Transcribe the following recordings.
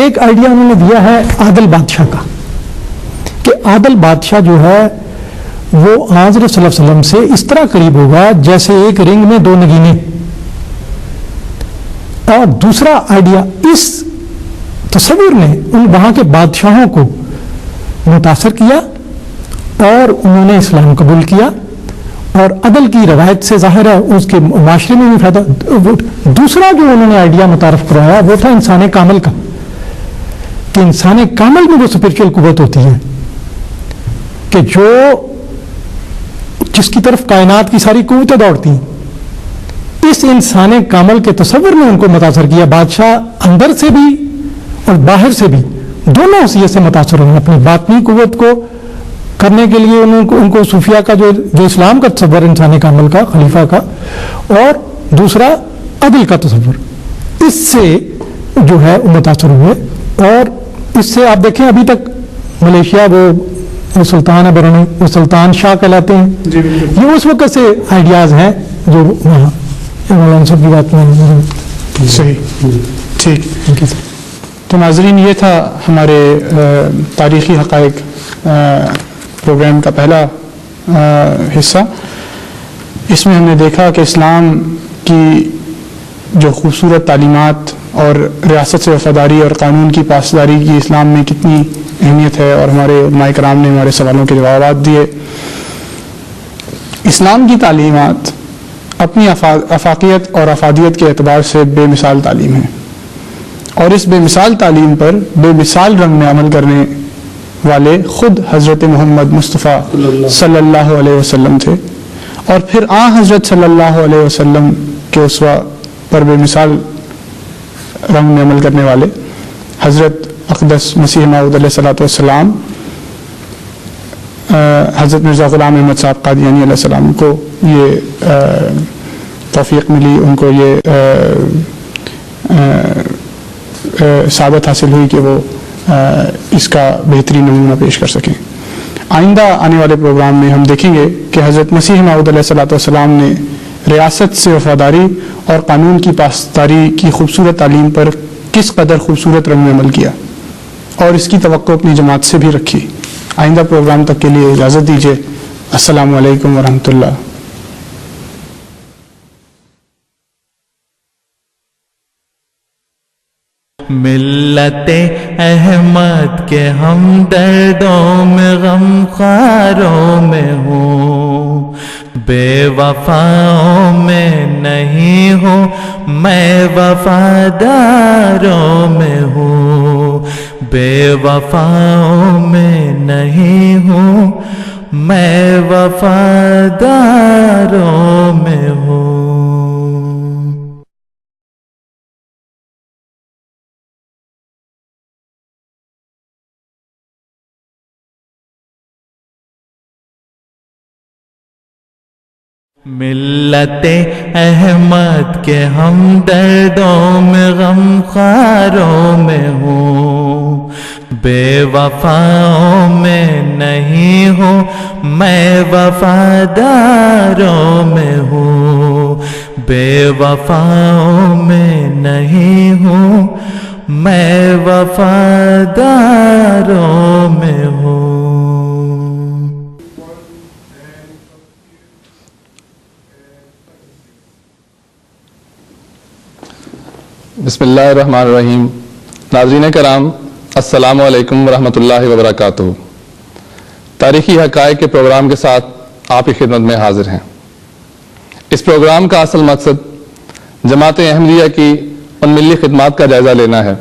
ایک آئیڈیا انہوں نے دیا ہے عادل بادشاہ کا، کہ عادل بادشاہ جو ہے وہ حضرت صلی اللہ علیہ وسلم سے اس طرح قریب ہوگا جیسے ایک رنگ میں 2 نگینے. اور دوسرا آئیڈیا، اس تصور نے ان وہاں کے بادشاہوں کو متاثر کیا اور انہوں نے اسلام قبول کیا، اور عدل کی روایت سے ظاہر ہے اس کے معاشرے میں بھی فائدہ. دوسرا جو انہوں نے آئیڈیا متعارف کروایا وہ تھا انسان کامل کا، کہ انسان کامل میں وہ اسپرچل قوت ہوتی ہے کہ جس کی طرف کائنات کی ساری قوتیں دوڑتی ہیں. اس انسان کامل کے تصور نے ان کو متاثر کیا. بادشاہ اندر سے بھی اور باہر سے بھی دونوں حیثیت سے متاثر ہوئے. اپنی باطنی قوت کو کرنے کے لیے ان کو صوفیہ کا جو اسلام کا تصور انسان کامل کا، خلیفہ کا، اور دوسرا عدل کا تصور، اس سے جو ہے وہ متاثر ہوئے. اور اس سے آپ دیکھیں ابھی تک ملیشیا وہ سلطان ہے برونی، وہ سلطان شاہ کہلاتے ہیں. یہ اس وقت سے آئیڈیاز ہیں جو وہاں مولانا صاحب کی بات میں. صحیح، ٹھیک. تو ناظرین، یہ تھا ہمارے تاریخی حقائق پروگرام کا پہلا حصہ. اس میں ہم نے دیکھا کہ اسلام کی جو خوبصورت تعلیمات اور ریاست سے وفاداری اور قانون کی پاسداری کی اسلام میں کتنی اہمیت ہے، اور ہمارے علماء کرام نے ہمارے سوالوں کے جوابات دیے. اسلام کی تعلیمات اپنی افاقیت اور افادیت کے اعتبار سے بے مثال تعلیم ہے، اور اس بے مثال تعلیم پر بے مثال رنگ میں عمل کرنے والے خود حضرت محمد مصطفیٰ صلی اللہ علیہ وسلم تھے. اور پھر حضرت صلی اللہ علیہ وسلم کے اسوہ پر بے مثال رنگ میں عمل کرنے والے حضرت اقدس مسیح موعود علیہ الصلوۃ والسلام، حضرت مرزا غلام احمد صاحب قادیانی علیہ السلام کو یہ توفیق ملی، ان کو یہ سعادت حاصل ہوئی کہ وہ اس کا بہترین نمونہ پیش کر سکیں. آئندہ آنے والے پروگرام میں ہم دیکھیں گے کہ حضرت مسیح موعود علیہ الصلوۃ والسلام نے ریاست سے وفاداری اور قانون کی پاسداری کی خوبصورت تعلیم پر کس قدر خوبصورت رنگ میں عمل کیا، اور اس کی توقع اپنی جماعت سے بھی رکھی. آئندہ پروگرام تک کے لیے اجازت دیجیے. السلام علیکم ورحمۃ اللہ. ملت احمد کے ہم دردوں میں غم خواروں میں ہوں، بے وفاؤں میں نہیں ہوں میں وفاداروں میں ہوں، بے وفاؤں میں نہیں ہوں میں وفاداروں میں ہوں. ملت احمد کے ہم دردوں میں غم خواروں میں ہوں، بے وفاؤں میں نہیں ہوں میں وفاداروں میں ہوں، بے وفاؤں میں نہیں ہوں میں وفاداروں میں ہوں. بسم اللہ الرحمن الرحیم. ناظرین کرام، السلام علیکم ورحمۃ اللہ وبرکاتہ. تاریخی حقائق کے پروگرام کے ساتھ آپ کی خدمت میں حاضر ہیں. اس پروگرام کا اصل مقصد جماعت احمدیہ کی ان ملی خدمات کا جائزہ لینا ہے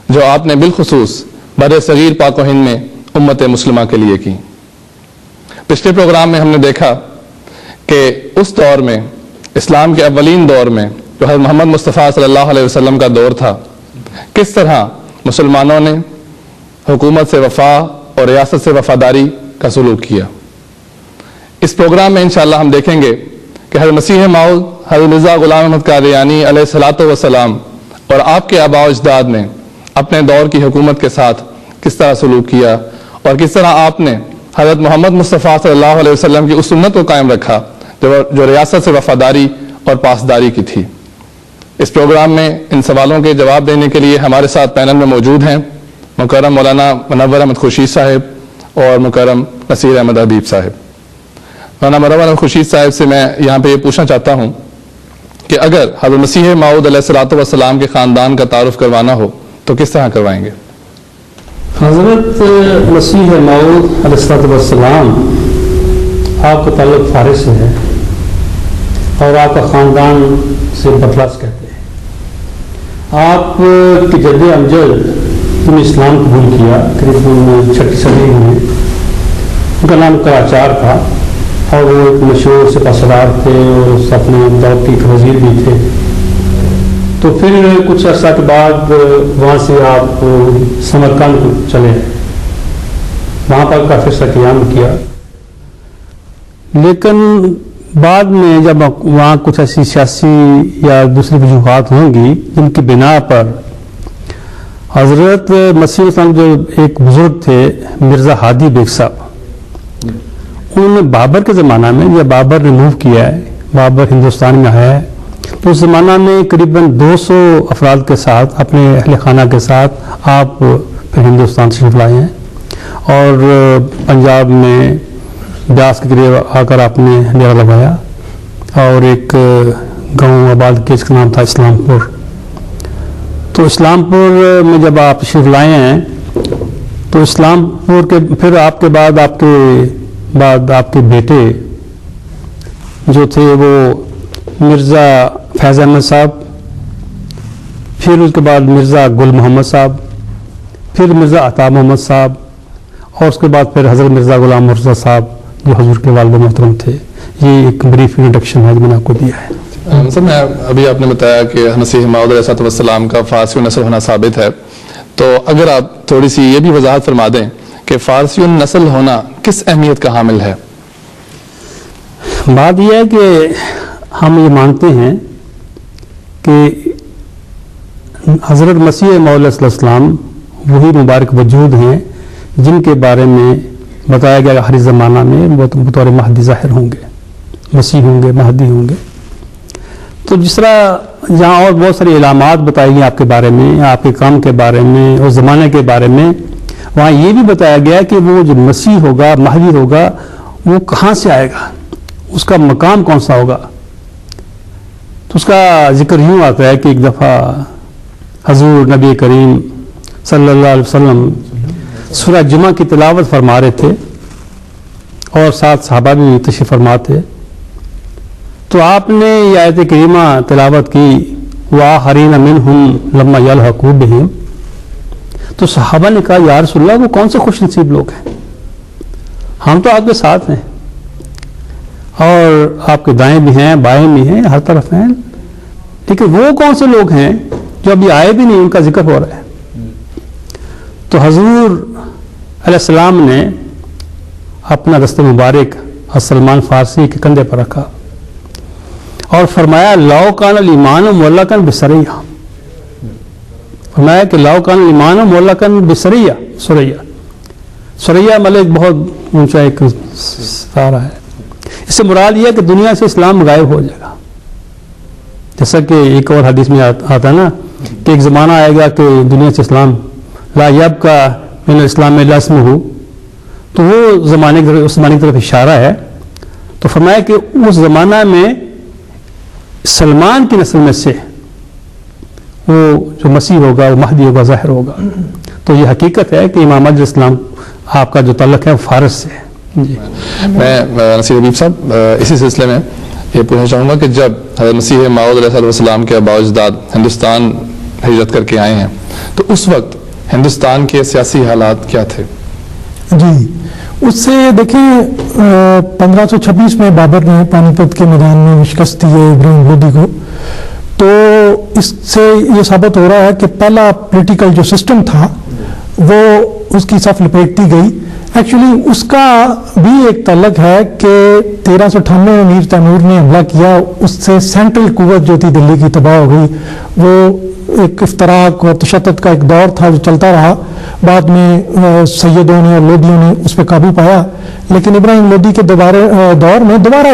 جو آپ نے بالخصوص بر صغیر پاک و ہند میں امت مسلمہ کے لیے کی. پچھلے پروگرام میں ہم نے دیکھا کہ اس دور میں، اسلام کے اولین دور میں جو حضرت محمد مصطفیٰ صلی اللہ علیہ وسلم کا دور تھا، کس طرح مسلمانوں نے حکومت سے وفا اور ریاست سے وفاداری کا سلوک کیا. اس پروگرام میں انشاءاللہ ہم دیکھیں گے کہ حضرت مسیح موعود حضرت مرزا غلام احمد قادیانی علیہ الصلوۃ والسلام اور آپ کے آباء و اجداد نے اپنے دور کی حکومت کے ساتھ کس طرح سلوک کیا، اور کس طرح آپ نے حضرت محمد مصطفیٰ صلی اللہ علیہ وسلم کی اس سنت کو قائم رکھا جو ریاست سے وفاداری اور پاسداری کی تھی. اس پروگرام میں ان سوالوں کے جواب دینے کے لیے ہمارے ساتھ پینل میں موجود ہیں مکرم مولانا منور احمد خورشید صاحب اور مکرم نصیر احمد حبیب صاحب۔ مولانا منور احمد خورشید صاحب سے میں یہاں پہ یہ پوچھنا چاہتا ہوں کہ اگر حضرت مسیح موعود علیہ الصلوۃ والسلام کے خاندان کا تعارف کروانا ہو تو کس طرح کروائیں گے؟ حضرت مسیح موعود علیہ الصلوۃ والسلام آپ کا تعلق فارس سے ہے اور آپ کا خاندان سے بطلس کہتے ہیں۔ آپ کے جد امجد نے اسلام قبول کیا قریب 6 صدی میں۔ ان کا نام کراچار تھا اور وہ ایک مشہور سپہ سالار تھے اور اس اپنے دور کے ایک وزیر بھی تھے۔ تو پھر کچھ عرصہ کے بعد وہاں سے آپ سمرقند چلے، وہاں پر کافی عرصہ قیام کیا، لیکن بعد میں جب وہاں کچھ ایسی سیاسی یا دوسری وجوہات ہوں گی جن کی بنا پر حضرت مسیح اسلام جو ایک بزرگ تھے مرزا ہادی بیگ صاحب، انہوں نے بابر کے زمانہ میں، جب بابر نے موو کیا ہے، بابر ہندوستان میں آیا ہے، تو اس زمانہ میں قریباً 200 افراد کے ساتھ اپنے اہل خانہ کے ساتھ آپ پھر ہندوستان تشریف لائے ہیں اور پنجاب میں بیاس کے قریب آ کر آپ نے ڈیرا لگایا اور ایک گاؤں آباد کیا جس کا نام تھا اسلام پور۔ تو اسلام پور میں جب آپ تشریف لائے ہیں تو اسلام پور کے پھر آپ کے بعد آپ کے بیٹے جو تھے وہ مرزا فیض احمد صاحب، پھر اس کے بعد مرزا گل محمد صاحب، پھر مرزا عطا محمد صاحب اور اس کے بعد پھر حضرت مرزا غلام مرزا صاحب جو حضور کے والد محترم تھے۔ یہ ایک بریف انٹروڈکشن ہے جو میں نے آپ کو دیا ہے۔ سر میں ابھی آپ نے بتایا کہ مسیح موعود علیہ الصلوۃ والسلام کا فارسی نسل ہونا ثابت ہے، تو اگر آپ تھوڑی سی یہ بھی وضاحت فرما دیں کہ فارسی نسل ہونا کس اہمیت کا حامل ہے؟ بات یہ ہے کہ ہم یہ مانتے ہیں کہ حضرت مسیح موعود علیہ السلام وہی مبارک وجود ہیں جن کے بارے میں بتایا گیا کہ ہر زمانہ میں بطور مہدی ظاہر ہوں گے، مسیح ہوں گے، مہدی ہوں گے۔ تو جس طرح جہاں اور بہت ساری علامات بتائی گئی آپ کے بارے میں، آپ کے کام کے بارے میں اور زمانے کے بارے میں، وہاں یہ بھی بتایا گیا کہ وہ جو مسیح ہوگا، مہدی ہوگا، وہ کہاں سے آئے گا، اس کا مقام کون سا ہوگا۔ تو اس کا ذکر یوں آتا ہے کہ ایک دفعہ حضور نبی کریم صلی اللہ علیہ وسلم سورہ جمعہ کی تلاوت فرما رہے تھے اور ساتھ صحابہ بھی تشریف فرما تھے، تو آپ نے یہ آیت کریمہ تلاوت کی وَآخَرِينَ مِنْهُمْ لَمَّا يَلْحَقُوا بِهِمْ۔ تو صحابہ نے کہا یا رسول اللہ وہ کون سے خوش نصیب لوگ ہیں، ہم تو آپ کے ساتھ ہیں اور آپ کے دائیں بھی ہیں بائیں بھی ہیں ہر طرف ہیں، لیکن وہ کون سے لوگ ہیں جو ابھی آئے بھی نہیں، ان کا ذکر ہو رہا ہے۔ تو حضور علیہ السلام نے اپنا دست مبارک سلمان فارسی کے کندھے پر رکھا اور فرمایا لو کان الایمان معلقا بسریہ، فرمایا کہ لو کان الایمان معلقا بسریہ، سریہ مطلب بہت اونچا ایک ستارہ ہے۔ اس سے مراد یہ ہے کہ دنیا سے اسلام غائب ہو جائے گا، جیسا کہ ایک اور حدیث میں آتا ہے نا کہ ایک زمانہ آئے گا کہ دنیا سے اسلام لا یبقی من الاسلام الا اسمہ، تو وہ اس زمانے کی طرف اشارہ ہے۔ تو فرمایا کہ اس زمانہ میں سلمان کی نسل میں سے وہ جو مسیح ہوگا، وہ مہدی ہوگا، ظاہر ہوگا۔ تو یہ حقیقت ہے کہ امام علیہ السلام آپ کا جو تعلق ہے وہ فارس سے ہے۔ جی میں نصیر حبیب صاحب اسی سلسلے میں یہ پوچھنا چاہوں گا کہ جب حضرت مسیح موعود علیہ السلام کے آباء و اجداد ہندوستان ہجرت کر کے آئے ہیں تو اس وقت ہندوستان کے سیاسی حالات کیا تھے؟ جی اس سے دیکھیں 1526 میں بابر نے پانی پت کے میدان میں شکست دی ہے ابراہیم لودھی کو، تو اس سے یہ ثابت ہو رہا ہے کہ پہلا پولیٹیکل جو سسٹم تھا وہ اس کی صف لپیٹتی گئی۔ ایکچولی اس کا بھی ایک تعلق ہے کہ 1398 میں میر تیمور نے حملہ کیا، اس سے سینٹرل قوت جو تھی دلی کی تباہ ہو گئی۔ وہ ایک افتراق اور تشدد کا ایک دور تھا جو چلتا رہا، بعد میں سیدوں نے اور لودھیوں نے اس پہ قابو پایا، لیکن ابراہیم لودھی کے دور میں دوبارہ